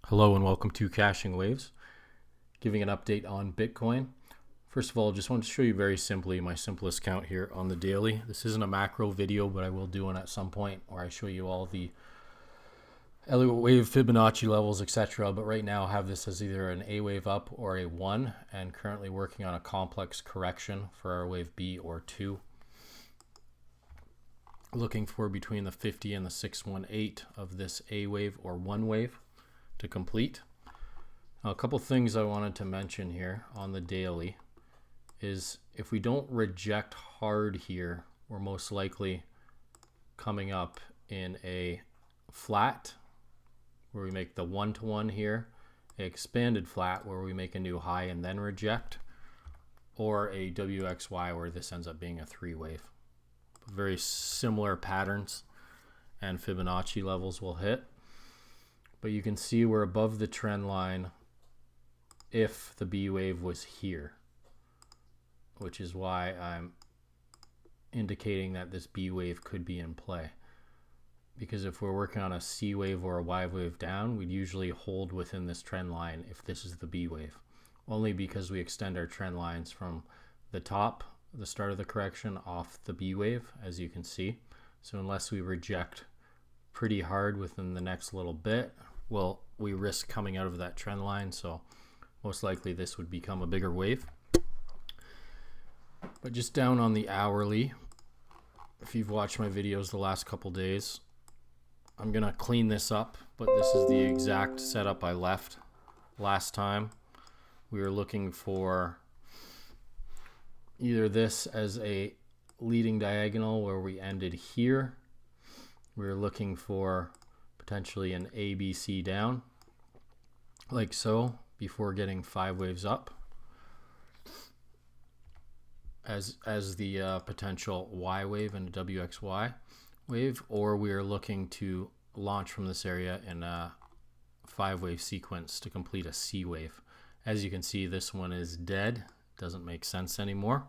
Hello and welcome to Caching Waves, giving an update on Bitcoin. First of all, just want to show you very simply my simplest count here on the daily. This isn't a macro video, but I will do one at some point where I show you all the Elliott Wave Fibonacci levels, etc. But right now I have this as either an A wave up or a 1, and currently working on a complex correction for our wave B or 2. Looking for between the 50 and the 618 of this A wave or 1 wave to complete. Now, a couple things I wanted to mention here on the daily is if we don't reject hard here, we're most likely coming up in a flat where we make the 1-to-1 here, an expanded flat where we make a new high and then reject, or a WXY where this ends up being a 3 wave. Very similar patterns and Fibonacci levels will hit. But you can see we're above the trend line if the B wave was here, which is why I'm indicating that this B wave could be in play. Because if we're working on a C wave or a Y wave down, we'd usually hold within this trend line if this is the B wave. Only because we extend our trend lines from the top, the start of the correction, off the B wave, as you can see. So unless we reject pretty hard within the next little bit, well, we risk coming out of that trend line, so most likely this would become a bigger wave. But just down on the hourly, if you've watched my videos the last couple days, I'm gonna clean this up, but this is the exact setup I left last time. We were looking for either this as a leading diagonal where we ended here. We were looking for potentially an ABC down, like so, before getting 5 waves up as the potential Y wave and a WXY wave, or we are looking to launch from this area in a 5-wave sequence to complete a C wave. As you can see, this one is dead, doesn't make sense anymore.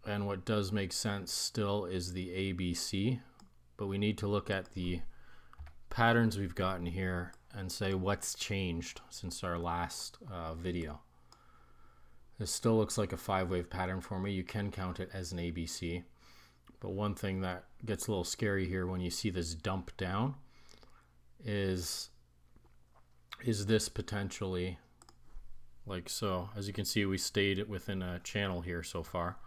And what does make sense still is the ABC, but we need to look at the patterns we've gotten here and say what's changed since our last video. This still looks like a 5-wave pattern for me. You can count it as an ABC, but one thing that gets a little scary here when you see this dump down is this potentially like so. As you can see, we stayed within a channel here so far.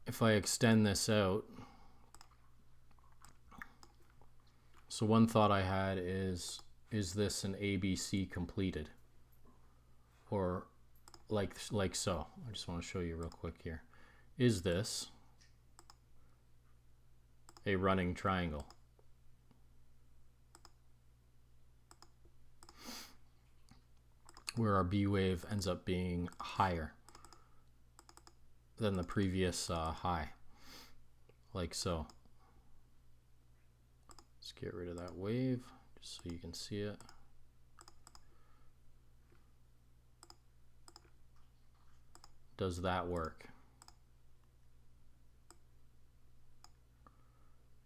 If I extend this out, so one thought I had is this an ABC completed? Or like so. I just want to show you real quick here. Is this a running triangle? Where our B wave ends up being higher than the previous high, like so. Let's get rid of that wave just so you can see it. Does that work?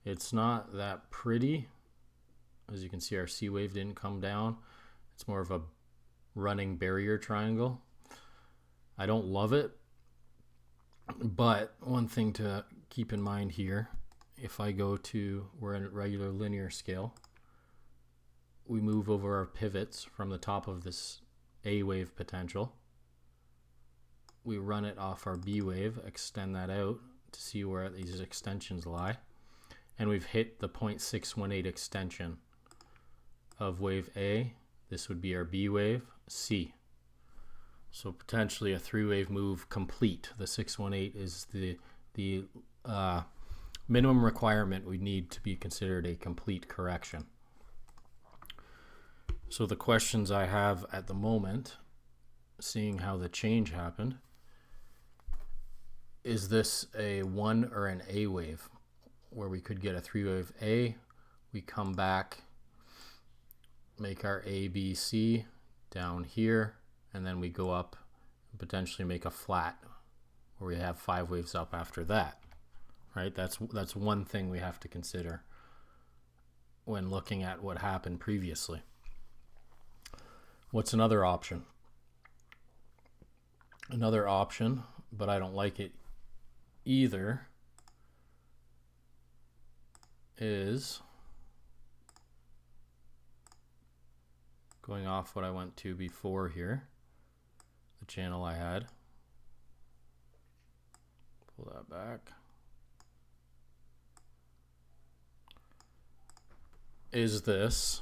It's not that pretty. As you can see, our C wave didn't come down. It's more of a running barrier triangle. I don't love it, but one thing to keep in mind here, if I go to, we're in a regular linear scale, we move over our pivots from the top of this A wave potential. We run it off our B wave, extend that out to see where these extensions lie. And we've hit the 0.618 extension of wave A. This would be our B wave, C. So potentially a 3-wave move complete. The 618 is the minimum requirement we need to be considered a complete correction. So the questions I have at the moment, seeing how the change happened, is this a 1 or an A wave where we could get a 3-wave A, we come back, make our ABC down here, and then we go up and potentially make a flat where we have 5 waves up after that, right? That's one thing we have to consider. when looking at what happened previously. What's another option? Another option, but I don't like it either, is going off what I went to before here, the channel I had. Pull that back. Is this,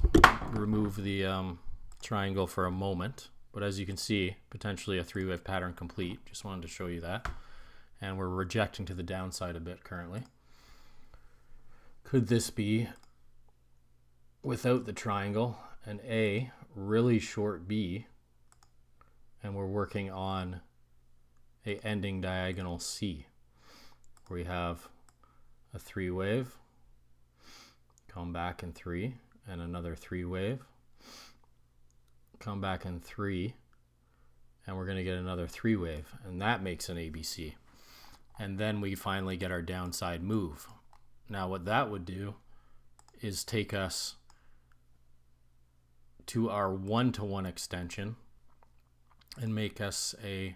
remove the triangle for a moment, but as you can see, potentially a three-wave pattern complete. Just wanted to show you that. And we're rejecting to the downside a bit currently. Could this be, without the triangle, an A, really short B, and we're working on a ending diagonal C, where we have a three-wave, come back in 3, and another three-wave, come back in 3, and we're going to get another three-wave, and that makes an ABC. And then we finally get our downside move. Now what that would do is take us to our 1-to-1 extension and make us a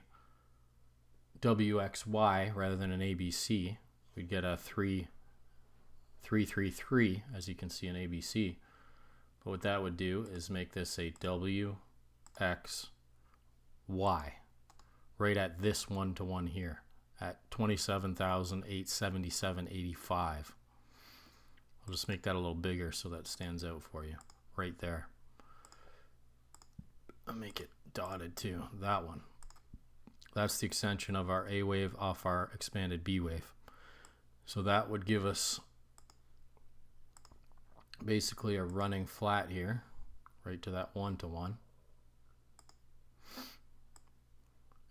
WXY rather than an ABC. We'd get a 3, 3, 3, 3, as you can see in ABC. But what that would do is make this a WXY right at this 1-to-1 here at 27,877.85. I'll just make that a little bigger so that stands out for you right there. I'll make it dotted too, that one. That's the extension of our A wave off our expanded B wave. So that would give us basically a running flat here, right to that 1-to-1.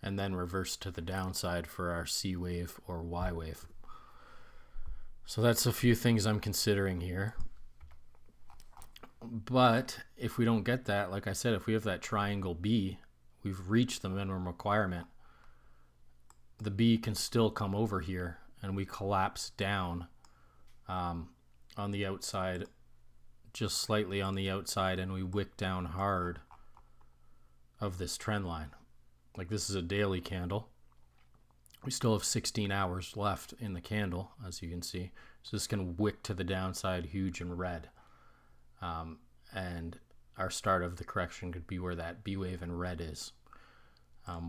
And then reverse to the downside for our C wave or Y wave. So that's a few things I'm considering here. But if we don't get that, like I said, if we have that triangle B, we've reached the minimum requirement. The B can still come over here and we collapse down on the outside, just slightly on the outside, and we wick down hard of this trend line. Like this is a daily candle. We still have 16 hours left in the candle, as you can see. So this can wick to the downside huge and red. And our start of the correction could be where that B wave in red is.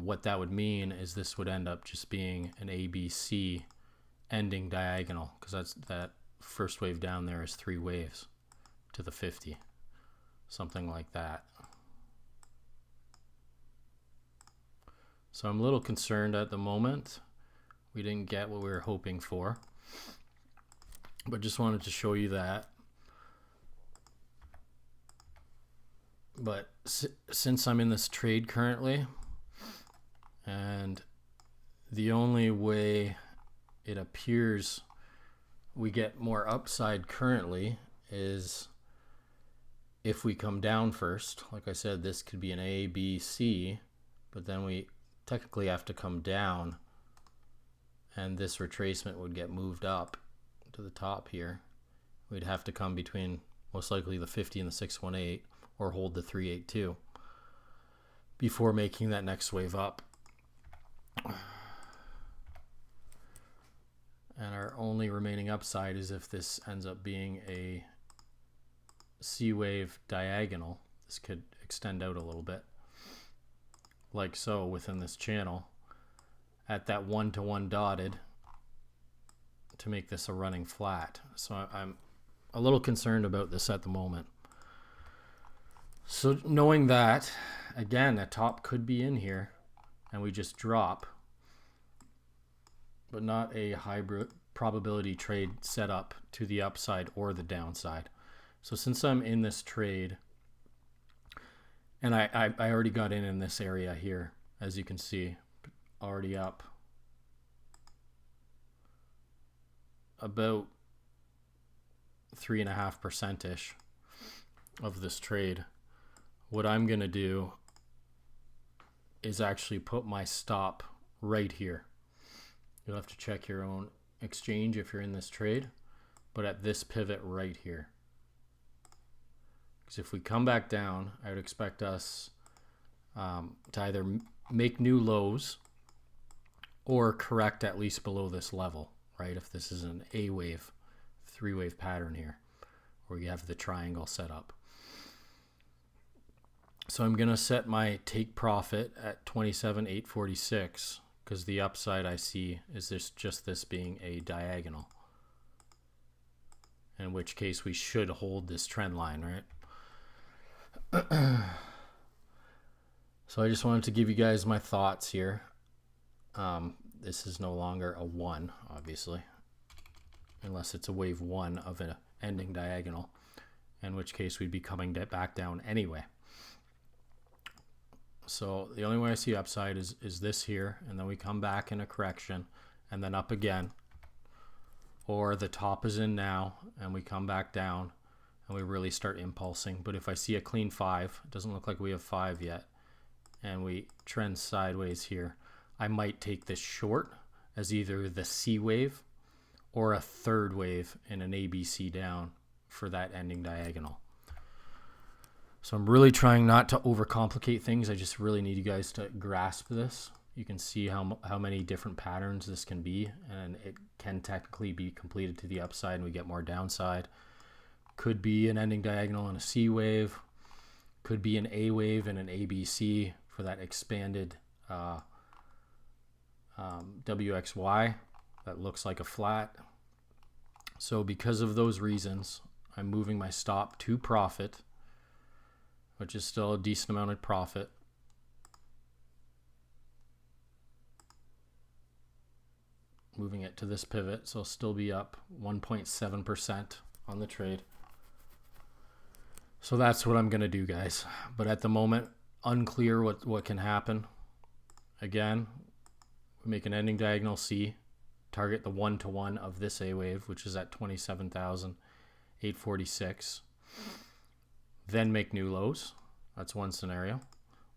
What that would mean is this would end up just being an ABC ending diagonal, because that first wave down there is 3 waves to the 50, something like that. So I'm a little concerned at the moment. We didn't get what we were hoping for, but just wanted to show you that. But since I'm in this trade currently, and the only way it appears we get more upside currently is if we come down first. Like I said, this could be an A, B, C, but then we technically have to come down, and this retracement would get moved up to the top here. We'd have to come between most likely the 50 and the 618, or hold the 382 before making that next wave up. And our only remaining upside is if this ends up being a C wave diagonal. This could extend out a little bit, like so, within this channel at that 1-to-1 dotted to make this a running flat. So I'm a little concerned about this at the moment. So knowing that, again, a top could be in here and we just drop, but not a high probability trade setup to the upside or the downside. So since I'm in this trade, and I already got in this area here, as you can see, already up about 3.5%-ish of this trade. What I'm going to do is actually put my stop right here. You'll have to check your own exchange if you're in this trade, but at this pivot right here. Because if we come back down, I would expect us to either make new lows or correct at least below this level, right? If this is an A wave, 3-wave pattern here, where you have the triangle set up. So I'm going to set my take profit at 27,846 because the upside I see is just this being a diagonal, in which case we should hold this trend line, right? So I just wanted to give you guys my thoughts here. This is no longer a 1, obviously, unless it's a wave 1 of an ending diagonal, in which case we'd be coming back down anyway. So the only way I see upside is this here, and then we come back in a correction and then up again, or the top is in now and we come back down and we really start impulsing. But if I see a clean 5, it doesn't look like we have 5 yet, and we trend sideways here, I might take this short as either the C wave or a 3rd wave in an ABC down for that ending diagonal. So I'm really trying not to overcomplicate things. I just really need you guys to grasp this. You can see how many different patterns this can be, and it can technically be completed to the upside and we get more downside. Could be an ending diagonal and a C wave. Could be an A wave and an ABC for that expanded WXY that looks like a flat. So because of those reasons, I'm moving my stop to profit, which is still a decent amount of profit. Moving it to this pivot, so it'll still be up 1.7% on the trade. So that's what I'm going to do, guys. But at the moment, unclear what can happen. Again, we make an ending diagonal C, target the 1-to-1 of this A wave, which is at 27,846. Then make new lows. That's one scenario.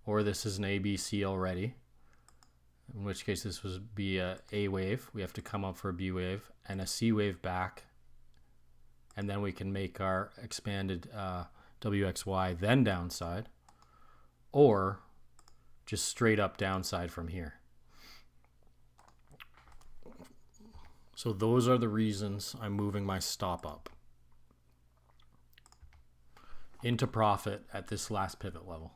Or this is an ABC already, in which case this would be a A wave. We have to come up for a B wave and a C wave back, and then we can make our expanded WXY, then downside, or just straight up downside from here. So those are the reasons I'm moving my stop up into profit at this last pivot level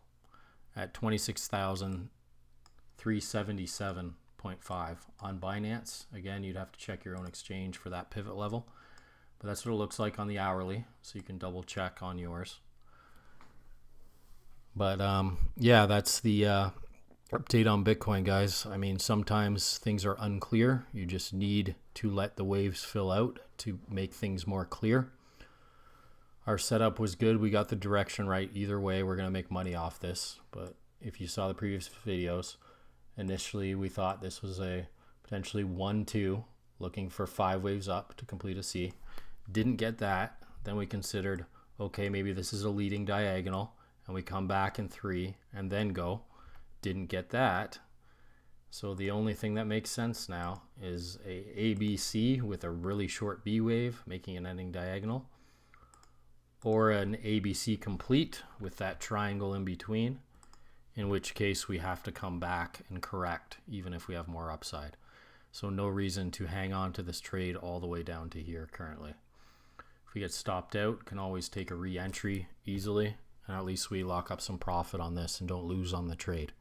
at 26,377.5 on Binance. Again, you'd have to check your own exchange for that pivot level, but that's what it looks like on the hourly, so you can double check on yours. But yeah, that's the update on Bitcoin, guys. I mean, sometimes things are unclear. You just need to let the waves fill out to make things more clear. Our setup was good. We got the direction right. Either way, we're going to make money off this. But if you saw the previous videos, initially we thought this was a potentially 1-2, looking for 5 waves up to complete a C. Didn't get that. Then we considered, okay, maybe this is a leading diagonal, and we come back in 3 and then go. Didn't get that. So the only thing that makes sense now is a ABC with a really short B wave making an ending diagonal, or an ABC complete with that triangle in between, in which case we have to come back and correct even if we have more upside. So no reason to hang on to this trade all the way down to here currently. If we get stopped out, can always take a re-entry easily, and at least we lock up some profit on this and don't lose on the trade.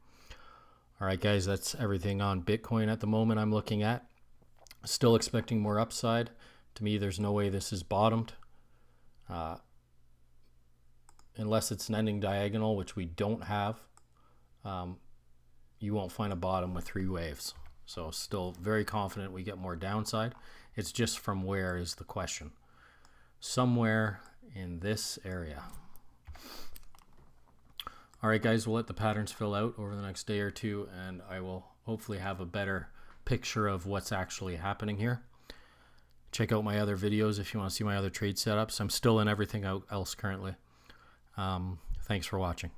All right, guys, that's everything on Bitcoin at the moment I'm looking at. Still expecting more upside. To me, there's no way this is bottomed. Unless it's an ending diagonal, which we don't have, you won't find a bottom with 3 waves. So still very confident we get more downside. It's just from where is the question. Somewhere in this area. All right, guys, we'll let the patterns fill out over the next day or two, and I will hopefully have a better picture of what's actually happening here. Check out my other videos if you want to see my other trade setups. I'm still in everything else currently. Thanks for watching.